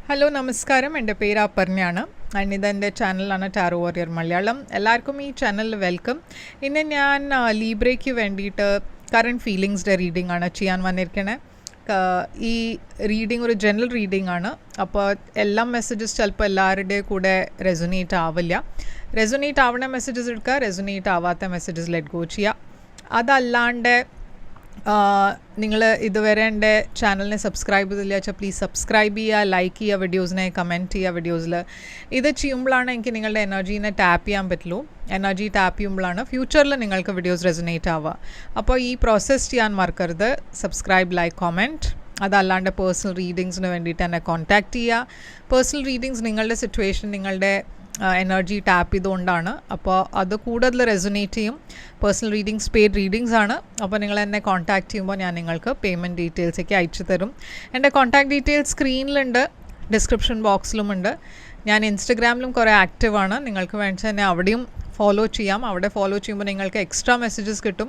Hello നമസ്കാരം, എൻ്റെ പേര് അപർണയാണ്. ഇതെൻ്റെ ചാനലാണ് ടാരോ വാരിയർ മലയാളം. എല്ലാവർക്കും ഈ ചാനലിൽ വെൽക്കം. ഇന്ന് ഞാൻ ലീബ്രയ്ക്ക് വേണ്ടിയിട്ട് കറണ്ട് ഫീലിങ്സിൻ്റെ റീഡിംഗ് ആണ് ചെയ്യാൻ വന്നിരിക്കണേ. ഈ റീഡിംഗ് ഒരു ജനറൽ റീഡിംഗ് ആണ്. അപ്പോൾ എല്ലാ മെസ്സേജസ് ചിലപ്പോൾ എല്ലാവരുടെയും കൂടെ റെസൊനേറ്റ് ആവില്ല. റെസൊനേറ്റ് ആവുന്ന മെസ്സേജസ് എടുക്കുക, റെസൊനേറ്റ് ആവാത്ത മെസ്സേജസ് ലെറ്റ് ഗോ ചെയ്യുക. അതല്ലാണ്ട് നിങ്ങൾ ഇതുവരെ എൻ്റെ ചാനലിനെ സബ്സ്ക്രൈബ് ചെയ്തില്ല വെച്ചാൽ പ്ലീസ് സബ്സ്ക്രൈബ് ചെയ്യുക, ലൈക്ക് ചെയ്യുക, വീഡിയോസിനെ കമൻറ്റ് ചെയ്യുക. വീഡിയോസിൽ ഇത് ചെയ്യുമ്പോഴാണ് എനിക്ക് നിങ്ങളുടെ എനർജീനെ ടാപ്പ് ചെയ്യാൻ പറ്റുള്ളൂ. എനർജി ടാപ്പ് ചെയ്യുമ്പോഴാണ് ഫ്യൂച്ചറിൽ നിങ്ങൾക്ക് വീഡിയോസ് റെസൊനേറ്റ് ആവുക. അപ്പോൾ ഈ പ്രോസസ്സ് ചെയ്യാൻ മറക്കരുത്. Subscribe, like, comment. അതല്ലാണ്ട് പേഴ്സണൽ റീഡിങ്സിന് വേണ്ടിയിട്ട് എന്നെ കോൺടാക്റ്റ് ചെയ്യുക. പേഴ്സണൽ റീഡിങ്സ് നിങ്ങളുടെ സിറ്റുവേഷൻ, നിങ്ങളുടെ എനർജി ടാപ്പ് ചെയ്തുകൊണ്ടാണ്. അപ്പോൾ അത് കൂടുതൽ റെസൊനേറ്റ് ചെയ്യും. പേഴ്സണൽ റീഡിങ്സ് പെയ്ഡ് റീഡിങ്സ് ആണ്. അപ്പോൾ നിങ്ങൾ എന്നെ കോൺടാക്റ്റ് ചെയ്യുമ്പോൾ ഞാൻ നിങ്ങൾക്ക് പേയ്മെൻറ്റ് ഡീറ്റെയിൽസൊക്കെ അയച്ചു തരും. എൻ്റെ കോൺടാക്ട് ഡീറ്റെയിൽസ് സ്ക്രീനിലുണ്ട്, ഡിസ്ക്രിപ്ഷൻ ബോക്സിലുമുണ്ട്. ഞാൻ ഇൻസ്റ്റഗ്രാമിലും കുറേ ആക്റ്റീവാണ്. നിങ്ങൾക്ക് വേണ്ടി തന്നെ അവിടെയും ഫോളോ ചെയ്യാം. അവിടെ ഫോളോ ചെയ്യുമ്പോൾ നിങ്ങൾക്ക് എക്സ്ട്രാ മെസ്സേജസ് കിട്ടും.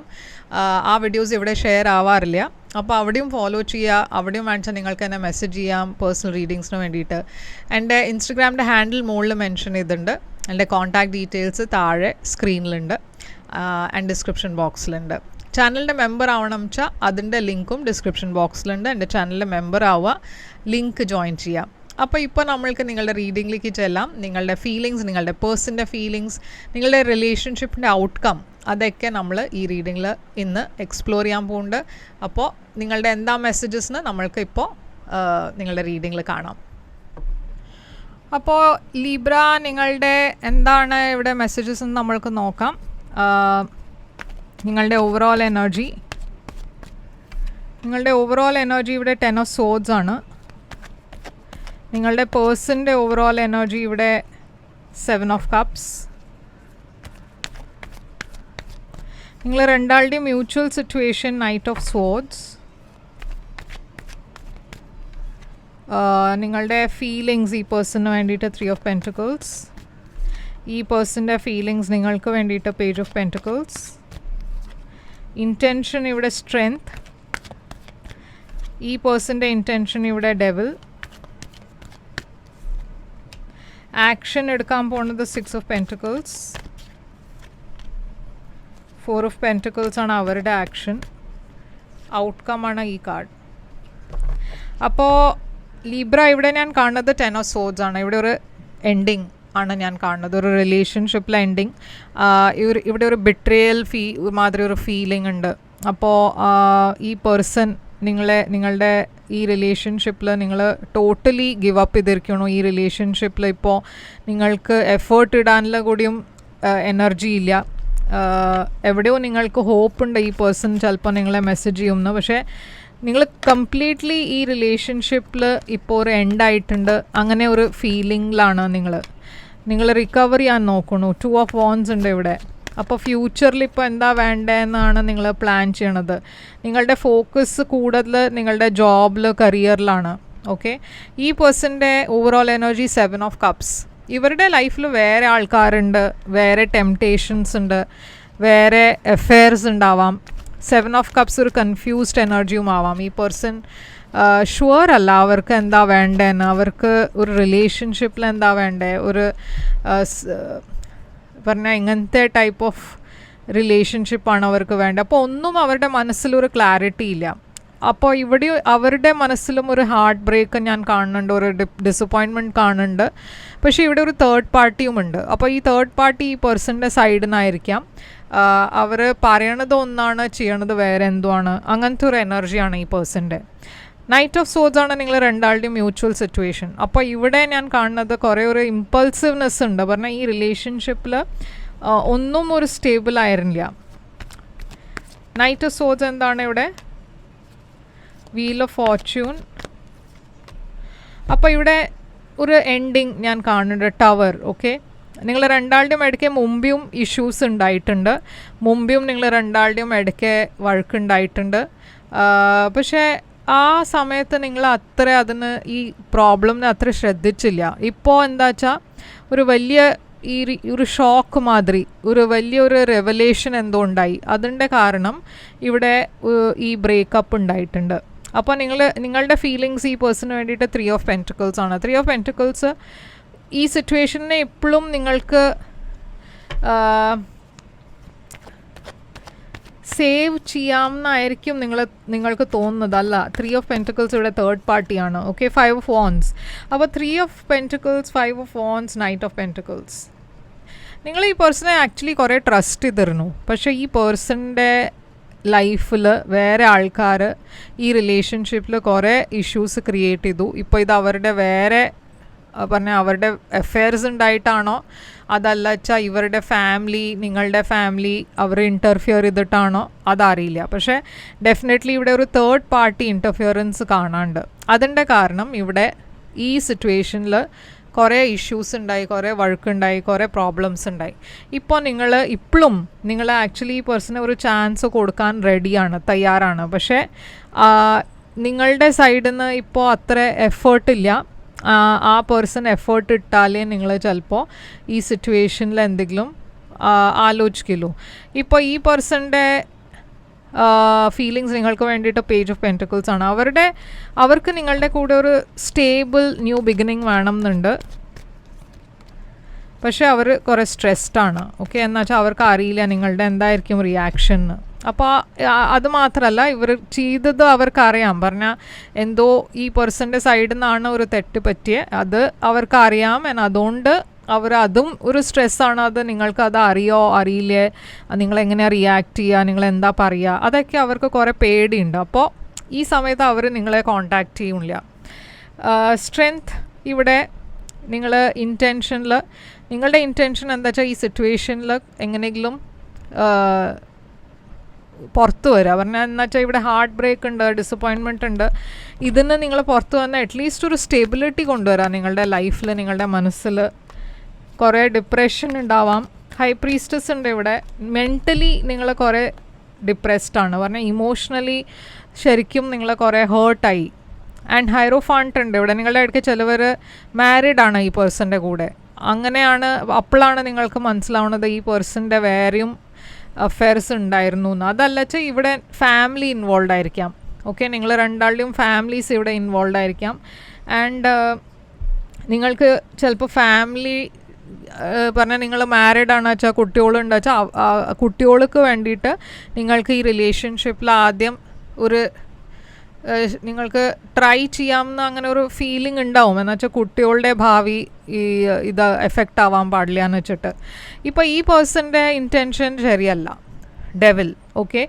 ആ വീഡിയോസ് ഇവിടെ ഷെയർ ആവാറില്ല. അപ്പോൾ അവിടെയും ഫോളോ ചെയ്യുക. അവിടെയും വേണിച്ചാൽ നിങ്ങൾക്ക് എന്നെ മെസ്സേജ് ചെയ്യാം പേഴ്സണൽ റീഡിങ്സിന് വേണ്ടിയിട്ട്. എൻ്റെ ഇൻസ്റ്റഗ്രാമിൻ്റെ ഹാൻഡിൽ മുകളിൽ മെൻഷൻ ചെയ്തിട്ടുണ്ട്. എൻ്റെ കോൺടാക്ട് ഡീറ്റെയിൽസ് താഴെ സ്ക്രീനിലുണ്ട് ആൻഡ് ഡിസ്ക്രിപ്ഷൻ ബോക്സിലുണ്ട്. ചാനലിൻ്റെ മെമ്പർ ആവണം വെച്ചാൽ അതിൻ്റെ ലിങ്കും ഡിസ്ക്രിപ്ഷൻ ബോക്സിലുണ്ട്. എൻ്റെ ചാനലിൻ്റെ മെമ്പർ ആവുക, ലിങ്ക് ജോയിൻ ചെയ്യാം. അപ്പോൾ ഇപ്പോൾ നമ്മൾക്ക് നിങ്ങളുടെ റീഡിങ്ങിലേക്ക് ചെല്ലാം. നിങ്ങളുടെ ഫീലിങ്സ്, നിങ്ങളുടെ പേഴ്സൻ്റെ ഫീലിങ്സ്, നിങ്ങളുടെ റിലേഷൻഷിപ്പിൻ്റെ ഔട്ട്കം, അതൊക്കെ നമ്മൾ ഈ റീഡിങ്ങിൽ ഇന്ന് എക്സ്പ്ലോർ ചെയ്യാൻ പോകുന്നുണ്ട്. അപ്പോൾ നിങ്ങളുടെ എന്താ മെസ്സേജസ്ന്ന് നമ്മൾക്ക് ഇപ്പോൾ നിങ്ങളുടെ റീഡിങ്ങിൽ കാണാം. അപ്പോൾ ലീബ്ര, നിങ്ങളുടെ എന്താണ് ഇവിടെ മെസ്സേജസ് എന്ന് നമ്മൾക്ക് നോക്കാം. നിങ്ങളുടെ ഓവറോൾ എനർജി ഇവിടെ 10 of swords ആണ്. നിങ്ങളുടെ പേഴ്സൻ്റെ ഓവറോൾ എനർജി ഇവിടെ 7 of cups. നിങ്ങൾ രണ്ടാളുടെയും mutual situation knight of swords. നിങ്ങളുടെ ഫീലിങ്സ് ഈ പേഴ്സണിന് വേണ്ടിയിട്ട് 3 of pentacles. ഈ പേഴ്സൻ്റെ ഫീലിങ്സ് നിങ്ങൾക്ക് വേണ്ടിയിട്ട് പേജ് ഓഫ് പെൻറ്റക്കിൾസ്. ഇൻറ്റൻഷൻ ഇവിടെ സ്ട്രെങ്ത്. ഈ പേഴ്സൻ്റെ ഇൻറ്റൻഷൻ ഇവിടെ ഡെവിൾ. ആക്ഷൻ എടുക്കാൻ പോകുന്നത് 6 of pentacles. 4 of pentacles ആണ് അവരുടെ ആക്ഷൻ. ഔട്ട്കം ആണ് ഈ കാർഡ്. അപ്പോൾ ലീബ്ര, ഇവിടെ ഞാൻ കാണുന്നത് 10 of swords ആണ്. ഇവിടെ ഒരു എൻഡിങ് ആണ് ഞാൻ കാണുന്നത്, ഒരു റിലേഷൻഷിപ്പിലെ എൻഡിങ്. ഇവിടെ ഒരു ബിട്രയൽ മാതിരി ഒരു ഫീലിംഗ് ഉണ്ട്. അപ്പോൾ ഈ പേഴ്സൺ നിങ്ങളുടെ ഈ റിലേഷൻഷിപ്പിൽ നിങ്ങൾ ടോട്ടലി ഗിവ് അപ്പ് ചെയ്തിരിക്കണോ. ഈ റിലേഷൻഷിപ്പിൽ ഇപ്പോൾ നിങ്ങൾക്ക് എഫേർട്ട് ഇടാനുള്ള കൂടിയും എനർജി ഇല്ല. എവിടെയോ നിങ്ങൾക്ക് ഹോപ്പുണ്ട് ഈ പേഴ്സൺ ചിലപ്പോൾ നിങ്ങളെ മെസ്സേജ് ചെയ്യുമെന്ന്. പക്ഷേ നിങ്ങൾ കംപ്ലീറ്റ്ലി ഈ റിലേഷൻഷിപ്പിൽ ഇപ്പോൾ ഒരു എൻഡായിട്ടുണ്ട്. അങ്ങനെ ഒരു ഫീലിങ്ങിലാണ് നിങ്ങൾ റിക്കവർ ചെയ്യാൻ നോക്കണു. 2 of wands ഉണ്ട് ഇവിടെ. അപ്പോൾ ഫ്യൂച്ചറിൽ ഇപ്പോൾ എന്താ വേണ്ടതെന്നാണ് നിങ്ങൾ പ്ലാൻ ചെയ്യണത്. നിങ്ങളുടെ ഫോക്കസ് കൂടുതൽ നിങ്ങളുടെ ജോബിൽ, കരിയറിലാണ്. ഓക്കെ, ഈ പേഴ്സൻ്റെ ഓവറോൾ എനർജി 7 of cups. ഇവരുടെ ലൈഫിൽ വേറെ ആൾക്കാരുണ്ട്, വേറെ ടെംപ്റ്റേഷൻസ് ഉണ്ട്, വേറെ അഫെയർസ് ഉണ്ടാവാം. 7 of cups ഒരു കൺഫ്യൂസ്ഡ് എനർജിയും ആവാം. ഈ പേഴ്സൺ ഷുവർ അല്ല അവർക്ക് എന്താ വേണ്ടതെന്ന്. അവർക്ക് ഒരു റിലേഷൻഷിപ്പിൽ എന്താ വേണ്ടത്, ഒരു പറഞ്ഞാൽ ഇങ്ങനത്തെ ടൈപ്പ് ഓഫ് റിലേഷൻഷിപ്പാണ് അവർക്ക് വേണ്ടത്. അപ്പോൾ ഒന്നും അവരുടെ മനസ്സിലൊരു ക്ലാരിറ്റി ഇല്ല. അപ്പോൾ ഇവിടെ അവരുടെ മനസ്സിലും ഒരു ഹാർട്ട് ബ്രേക്ക് ഞാൻ കാണുന്നുണ്ട്, ഒരു ഡിസപ്പോയിൻമെൻറ്റ് കാണുന്നുണ്ട്. പക്ഷേ ഇവിടെ ഒരു തേർഡ് പാർട്ടിയും ഉണ്ട്. അപ്പോൾ ഈ തേർഡ് പാർട്ടി ഈ പേഴ്സൻ്റെ സൈഡിൽ നിന്നായിരിക്കാം. അവർ പറയണത് ഒന്നാണ്, ചെയ്യണത് വേറെ എന്തോ ആണ്. അങ്ങനത്തെ ഒരു എനർജിയാണ് ഈ പേഴ്സൻ്റെ. നൈറ്റ് ഓഫ് സോഡ്സ് ആണ് നിങ്ങൾ രണ്ടാളുടെയും മ്യൂച്വൽ സിറ്റുവേഷൻ. അപ്പോൾ ഇവിടെ ഞാൻ കാണുന്നത് കുറേ ഒരു ഇമ്പൾസീവ്നെസ് ഉണ്ട്. പറഞ്ഞാൽ ഈ റിലേഷൻഷിപ്പിൽ ഒന്നും ഒരു സ്റ്റേബിൾ ആയിരുന്നില്ല. നൈറ്റ് ഓഫ് സോഡ്സ് എന്താണ് ഇവിടെ? Wheel of Fortune. അപ്പോൾ ഇവിടെ ഒരു എൻഡിങ് ഞാൻ കാണുന്നുണ്ട്, ടവർ. ഓക്കെ, നിങ്ങൾ രണ്ടാളുടെയും ഇടയ്ക്ക് മുമ്പും ഇഷ്യൂസ് ഉണ്ടായിട്ടുണ്ട്. മുമ്പും നിങ്ങൾ രണ്ടാളുടെയും ഇടയ്ക്ക് വഴക്കുണ്ടായിട്ടുണ്ട്. പക്ഷേ ആ സമയത്ത് നിങ്ങൾ അത്ര ഈ പ്രോബ്ലമിന് അത്ര ശ്രദ്ധിച്ചില്ല. ഇപ്പോൾ എന്താ വെച്ചാൽ ഒരു വലിയ ഒരു ഷോക്ക് മാതിരി ഒരു വലിയൊരു റെവലേഷൻ എന്തോ ഉണ്ടായി. അതിൻ്റെ കാരണം ഇവിടെ ഈ ബ്രേക്കപ്പ് ഉണ്ടായിട്ടുണ്ട്. അപ്പോൾ നിങ്ങളുടെ ഫീലിങ്സ് ഈ പേഴ്സണിന് വേണ്ടിയിട്ട് 3 ഓഫ് പെൻറ്റിക്കിൾസ് ആണ്. 3 ഓഫ് പെൻറ്റിക്കിൾസ് ഈ സിറ്റുവേഷനെ എപ്പോഴും നിങ്ങൾക്ക് സേവ് ചെയ്യാമെന്നായിരിക്കും നിങ്ങൾക്ക് തോന്നുന്നത്. അല്ല, 3 ഓഫ് പെൻറ്റിക്കിൾസ് ഇവിടെ തേർഡ് പാർട്ടിയാണ്. Okay, 5 of wands. അപ്പോൾ 3 of pentacles, 5 of wands, knight of pentacles. നിങ്ങൾ ഈ പേഴ്സണെ ആക്ച്വലി കുറേ ട്രസ്റ്റ് ചെയ്തിരുന്നു. പക്ഷേ ഈ പേഴ്സണിൻ്റെ ലൈഫിൽ വേറെ ആൾക്കാർ ഈ റിലേഷൻഷിപ്പിൽ കുറേ ഇഷ്യൂസ് ക്രിയേറ്റ് ചെയ്തു. ഇപ്പോൾ ഇത് അവരുടെ വേറെ അവരുടെ അഫെയർസ് ഉണ്ടായിട്ടാണോ അതല്ല വെച്ചാൽ ഇവരുടെ ഫാമിലി, നിങ്ങളുടെ ഫാമിലി അവർ ഇൻ്റർഫിയർ ചെയ്തിട്ടാണോ അതറിയില്ല. പക്ഷേ ഡെഫിനറ്റ്ലി ഇവിടെ ഒരു തേർഡ് പാർട്ടി ഇൻ്റർഫിയറൻസ് കാണാണ്ട്. അതിൻ്റെ കാരണം ഇവിടെ ഈ സിറ്റുവേഷനിൽ കുറേ ഇഷ്യൂസ് ഉണ്ടായി, കുറേ വഴക്കുണ്ടായി, കുറേ പ്രോബ്ലംസ് ഉണ്ടായി. ഇപ്പോൾ ഇപ്പോഴും നിങ്ങൾ ആക്ച്വലി ഈ പേഴ്സണ് ഒരു ചാൻസ് കൊടുക്കാൻ റെഡിയാണ്, തയ്യാറാണ്. പക്ഷേ നിങ്ങളുടെ സൈഡിൽ നിന്ന് ഇപ്പോൾ അത്ര എഫേർട്ടില്ല. ആ പേഴ്സൺ എഫേർട്ട് ഇട്ടാലേ നിങ്ങൾ ചിലപ്പോൾ ഈ സിറ്റുവേഷനിൽ എന്തെങ്കിലും ആലോചിക്കുള്ളൂ. ഇപ്പോൾ ഈ പേഴ്സണിൻ്റെ ഫീലിങ്സ് നിങ്ങൾക്ക് വേണ്ടിയിട്ട് പേജ് ഓഫ് പെൻറ്റിക്കിൾസ് ആണ്. അവർക്ക് നിങ്ങളുടെ കൂടെ ഒരു സ്റ്റേബിൾ ന്യൂ ബിഗിനിങ് വേണം എന്നുണ്ട്. പക്ഷേ അവർ കുറേ സ്ട്രെസ്ഡ് ആണ്. ഓക്കെ, എന്ന് വെച്ചാൽ അവർക്ക് അറിയില്ല നിങ്ങളുടെ എന്തായിരിക്കും റിയാക്ഷൻ. അപ്പോൾ അത് മാത്രമല്ല, ഇവർ ചെയ്തത് അവർക്കറിയാം. പറഞ്ഞാൽ എന്തോ ഈ പേഴ്സൻ്റെ സൈഡിൽ നിന്നാണ് ഒരു തെറ്റ് പറ്റിയത്, അത് അവർക്കറിയാം. അതുകൊണ്ട് അതും ഒരു സ്ട്രെസ്സാണ്. അത് നിങ്ങൾക്കത് അറിയോ അറിയില്ലേ, നിങ്ങളെങ്ങനെയാണ് റിയാക്ട് ചെയ്യുക, നിങ്ങളെന്താ പറയുക, അതൊക്കെ അവർക്ക് കുറേ പേടിയുണ്ട്. അപ്പോൾ ഈ സമയത്ത് അവർ നിങ്ങളെ കോണ്ടാക്റ്റ് ചെയ്യില്ല. സ്ട്രെങ്ത് ഇവിടെ നിങ്ങൾ നിങ്ങളുടെ ഇൻറ്റൻഷൻ എന്താ വെച്ചാൽ ഈ സിറ്റുവേഷനിൽ എങ്ങനെയെങ്കിലും പുറത്ത് വരിക. പറഞ്ഞാൽ എന്ന് വെച്ചാൽ ഇവിടെ ഹാർട്ട് ബ്രേക്ക് ഉണ്ട്, ഡിസപ്പോയിൻമെൻറ്റ് ഉണ്ട്. ഇതിന് നിങ്ങൾ പുറത്ത് വന്നാൽ അറ്റ്ലീസ്റ്റ് ഒരു സ്റ്റെബിലിറ്റി കൊണ്ടുവരാം നിങ്ങളുടെ ലൈഫിൽ, നിങ്ങളുടെ മനസ്സിൽ. കുറേ ഡിപ്രഷൻ ഉണ്ടാവാം. ഹൈ പ്രീസ്റ്റസ് ഉണ്ട് ഇവിടെ. മെൻ്റലി നിങ്ങൾ കുറേ ഡിപ്രസ്ഡ് ആണ്. പറഞ്ഞാൽ ഇമോഷണലി ശരിക്കും നിങ്ങൾ കുറേ ഹേർട്ടായി. ആൻഡ് ഹൈറോഫാണ്ട് ഉണ്ട് ഇവിടെ. നിങ്ങളുടെ ഇടയ്ക്ക് ചിലവർ മാരീഡ് ആണ് ഈ പേഴ്സൻ്റെ കൂടെ. അങ്ങനെയാണ്, അപ്പോഴാണ് നിങ്ങൾക്ക് മനസ്സിലാവുന്നത് ഈ പേഴ്സൻ്റെ വേറെയും അഫെയർസ് ഉണ്ടായിരുന്നു എന്ന്. അതല്ല വെച്ചാൽ ഇവിടെ ഫാമിലി ഇൻവോൾവ് ആയിരിക്കാം. ഓക്കെ, നിങ്ങൾ രണ്ടാളുടെയും ഫാമിലീസ് ഇവിടെ ഇൻവോൾവ് ആയിരിക്കാം. ആൻഡ് നിങ്ങൾക്ക് ചിലപ്പോൾ ഫാമിലി പറഞ്ഞാൽ നിങ്ങൾ മാരീഡ് ആണ് വെച്ചാൽ കുട്ടികളുണ്ട് വെച്ചാൽ കുട്ടികൾക്ക് വേണ്ടിയിട്ട് നിങ്ങൾക്ക് ഈ റിലേഷൻഷിപ്പിൽ ആദ്യം നിങ്ങൾക്ക് ട്രൈ ചെയ്യാമെന്ന് അങ്ങനെ ഒരു ഫീലിംഗ് ഉണ്ടാവും. എന്ന് വെച്ചാൽ കുട്ടികളുടെ ഭാവി ഇത് എഫക്റ്റ് ആവാൻ പാടില്ല എന്ന് വെച്ചിട്ട്. ഇപ്പോൾ ഈ പേഴ്സൻ്റെ ഇൻറ്റൻഷൻ ശരിയല്ല, ഡെവിൽ. ഓക്കെ,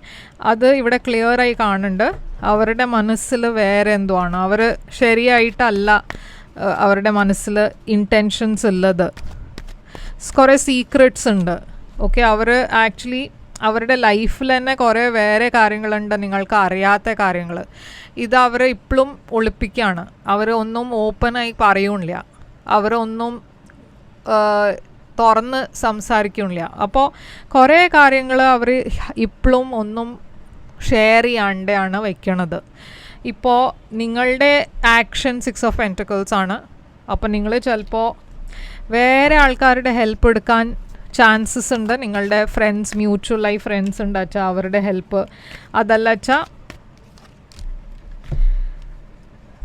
അത് ഇവിടെ ക്ലിയറായി കാണുന്നുണ്ട്. അവരുടെ മനസ്സിൽ വേറെ എന്തോ ആണ്. അവർ ശരിയായിട്ടല്ല അവരുടെ മനസ്സിൽ ഇൻറ്റൻഷൻസ് ഉള്ളത്. കുറേ സീക്രട്സ് ഉണ്ട്. ഓക്കെ, അവർ ആക്ച്വലി അവരുടെ ലൈഫിൽ തന്നെ കുറേ വേറെ കാര്യങ്ങളുണ്ട്, നിങ്ങൾക്ക് അറിയാത്ത കാര്യങ്ങൾ. ഇത് അവർ ഇപ്പോഴും ഒളിപ്പിക്കുകയാണ്. അവർ ഒന്നും ഓപ്പണായി പറയുന്നില്ല, അവരൊന്നും തുറന്ന് സംസാരിക്കുന്നില്ല. അപ്പോൾ കുറേ കാര്യങ്ങൾ അവർ ഇപ്പോഴും ഒന്നും ഷെയർ ചെയ്യാണ്ടാണ് വയ്ക്കണത്. ഇപ്പോൾ നിങ്ങളുടെ ആക്ഷൻ 6 ഓഫ് പെൻറ്റിക്കിൾസ് ആണ്. അപ്പോൾ നിങ്ങൾ ചിലപ്പോൾ വേറെ ആൾക്കാരുടെ ഹെൽപ്പ് എടുക്കാൻ ചാൻസസ് ഉണ്ട്. നിങ്ങളുടെ ഫ്രണ്ട്സ്, മ്യൂച്വലായി ഫ്രണ്ട്സ് ഉണ്ട് വെച്ചാൽ അവരുടെ ഹെൽപ്പ്, അതല്ല വെച്ചാൽ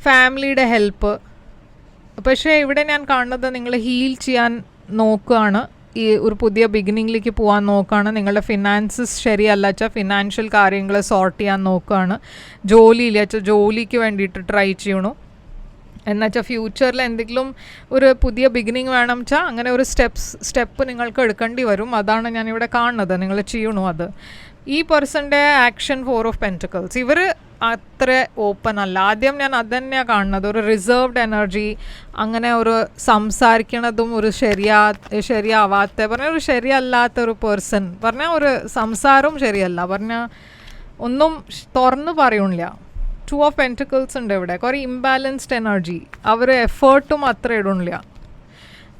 ഫാമിലിയുടെ ഹെൽപ്പ്. പക്ഷേ ഇവിടെ ഞാൻ കാണുന്നത് നിങ്ങൾ ഹീൽ ചെയ്യാൻ നോക്കുകയാണ്, ഈ ഒരു പുതിയ ബിഗിനിങ്ങിലേക്ക് പോകാൻ നോക്കുകയാണ്. നിങ്ങളുടെ ഫിനാൻസസ് ശരിയല്ല വെച്ചാൽ ഫിനാൻഷ്യൽ കാര്യങ്ങൾ സോർട്ട് ചെയ്യാൻ നോക്കുകയാണ്. ജോലിയില്ല വെച്ചാൽ ജോലിക്ക് വേണ്ടിയിട്ട് ട്രൈ ചെയ്യണു. എന്നുവെച്ചാൽ ഫ്യൂച്ചറിൽ എന്തെങ്കിലും ഒരു പുതിയ ബിഗിനിങ് വേണം വെച്ചാൽ അങ്ങനെ ഒരു സ്റ്റെപ്പ് നിങ്ങൾക്ക് എടുക്കേണ്ടി വരും. അതാണ് ഞാനിവിടെ കാണുന്നത്, നിങ്ങൾ ചെയ്യണു അത്. ഈ പേഴ്സൻ്റെ ആക്ഷൻ 4 ഓഫ് പെൻറ്റിക്കിൾസ്. ഇവർ അത്ര ഓപ്പൺ അല്ല. ആദ്യം ഞാൻ അത് തന്നെയാണ് കാണുന്നത്, ഒരു റിസർവ്ഡ് എനർജി. അങ്ങനെ ഒരു സംസാരിക്കണതും ഒരു ശരിയാവാത്ത പറഞ്ഞാൽ ഒരു ശരിയല്ലാത്തൊരു പേഴ്സൺ. പറഞ്ഞാൽ ഒരു സംസാരവും ശരിയല്ല, പറഞ്ഞാൽ ഒന്നും തുറന്ന് പറയുന്നില്ല. 2 ഓഫ് പെൻറ്റിക്കിൾസ് ഉണ്ട് ഇവിടെ. കുറേ ഇംബാലൻസ്ഡ് എനർജി. അവർ എഫേർട്ടും അത്ര ഇടുന്നില്ല.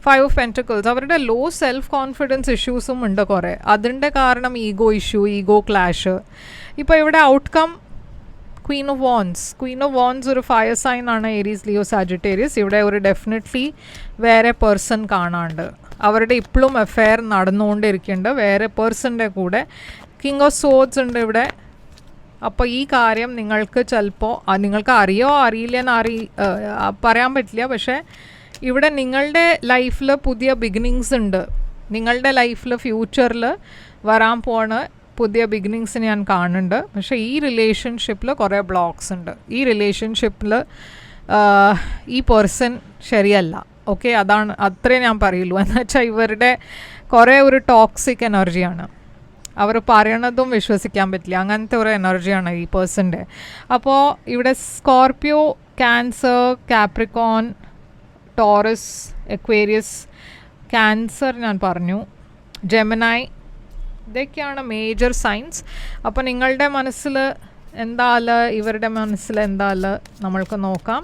5 ഓഫ് പെൻറ്റിക്കിൾസ്. അവരുടെ ലോ സെൽഫ് കോൺഫിഡൻസ് ഇഷ്യൂസും ഉണ്ട് കുറേ. അതിൻ്റെ കാരണം ഈഗോ ഇഷ്യൂ, ഈഗോ ക്ലാഷ്. ഇപ്പോൾ ഇവിടെ ഔട്ട്കം ക്വീൻ ഓഫ് വാൻസ് ഒരു ഫയർ സൈൻ ആണ്, ഏരീസ്, ലിയോ, സാജിറ്റേറിയസ്. ഇവിടെ ഒരു ഡെഫിനറ്റ്ലി വേറെ പേഴ്സൺ കാണാണ്ട്. അവരുടെ ഇപ്പോഴും അഫെയർ നടന്നുകൊണ്ടിരിക്കുന്നുണ്ട് വേറെ പേഴ്സൻ്റെ കൂടെ. കിങ് ഓഫ് സോഡ്സ് ഉണ്ട് ഇവിടെ. അപ്പോൾ ഈ കാര്യം നിങ്ങൾക്ക് ചിലപ്പോൾ നിങ്ങൾക്ക് അറിയോ അറിയില്ലെന്ന് പറയാൻ പറ്റില്ല. പക്ഷേ ഇവിടെ നിങ്ങളുടെ ലൈഫിൽ പുതിയ ബിഗിനിങ്സ് ഉണ്ട്. നിങ്ങളുടെ ലൈഫിൽ ഫ്യൂച്ചറിൽ വരാൻ പോണ പുതിയ ബിഗിനിങ്സ് ഞാൻ കാണുന്നുണ്ട്. പക്ഷേ ഈ റിലേഷൻഷിപ്പിൽ കുറേ ബ്ലോക്സ് ഉണ്ട്. ഈ റിലേഷൻഷിപ്പിൽ ഈ പേഴ്സൺ ശരിയല്ല. ഓക്കെ, അത്രേ ഞാൻ പറയുള്ളൂ. എന്നുവെച്ചാൽ ഇവരുടെ കുറേ ഒരു ടോക്സിക് എനർജിയാണ്. അവർ പറയണതും വിശ്വസിക്കാൻ പറ്റില്ല, അങ്ങനത്തെ ഒരു എനർജിയാണ് ഈ പേഴ്സൻ്റെ. അപ്പോൾ ഇവിടെ Scorpio, Cancer, Capricorn, Taurus, Aquarius, Cancer ഞാൻ പറഞ്ഞു, ജെമിനായി, ഇതൊക്കെയാണ് മേജർ സൈൻസ്. അപ്പോൾ നിങ്ങളുടെ മനസ്സിൽ എന്താല്, ഇവരുടെ മനസ്സിൽ എന്താല് നമ്മൾക്ക് നോക്കാം.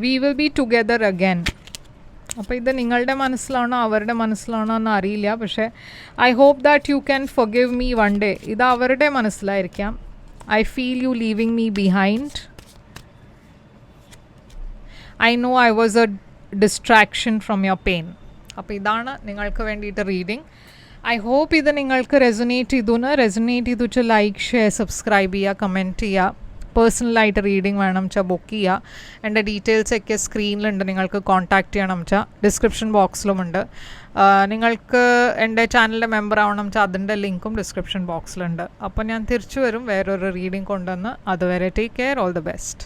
We will be together again. അപ്പോൾ ഇത് നിങ്ങളുടെ മനസ്സിലാണോ അവരുടെ മനസ്സിലാണോ എന്ന് അറിയില്ല. പക്ഷേ I hope that you can forgive me one day. ഇത് അവരുടെ മനസ്സിലായിരിക്കാം. I feel you leaving me behind. I know I was a distraction from your pain. അപ്പോൾ ഇതാണ് നിങ്ങൾക്ക് വേണ്ടിയിട്ട് റീഡിങ്. ഐ ഹോപ്പ് ഇത് നിങ്ങൾക്ക് റെസൊനേറ്റ് ചെയ്തു വെച്ചാൽ ലൈക്ക്, ഷെയർ, സബ്സ്ക്രൈബ് ചെയ്യുക, കമൻറ്റ് ചെയ്യുക. പേഴ്സണലായിട്ട് റീഡിങ് വേണം വെച്ചാൽ ബുക്ക് ചെയ്യുക. എൻ്റെ ഡീറ്റെയിൽസൊക്കെ സ്ക്രീനിലുണ്ട്. നിങ്ങൾക്ക് കോൺടാക്റ്റ് ചെയ്യണം വെച്ചാൽ ഡിസ്ക്രിപ്ഷൻ ബോക്സിലുമുണ്ട്. നിങ്ങൾക്ക് എൻ്റെ ചാനലിൻ്റെ മെമ്പർ ആവണം വെച്ചാൽ അതിൻ്റെ ലിങ്കും ഡിസ്ക്രിപ്ഷൻ ബോക്സിലുണ്ട്. അപ്പോൾ ഞാൻ തിരിച്ചു വരും വേറൊരു റീഡിങ് കൊണ്ടുവന്ന്. അതുവരെ take care, all the best.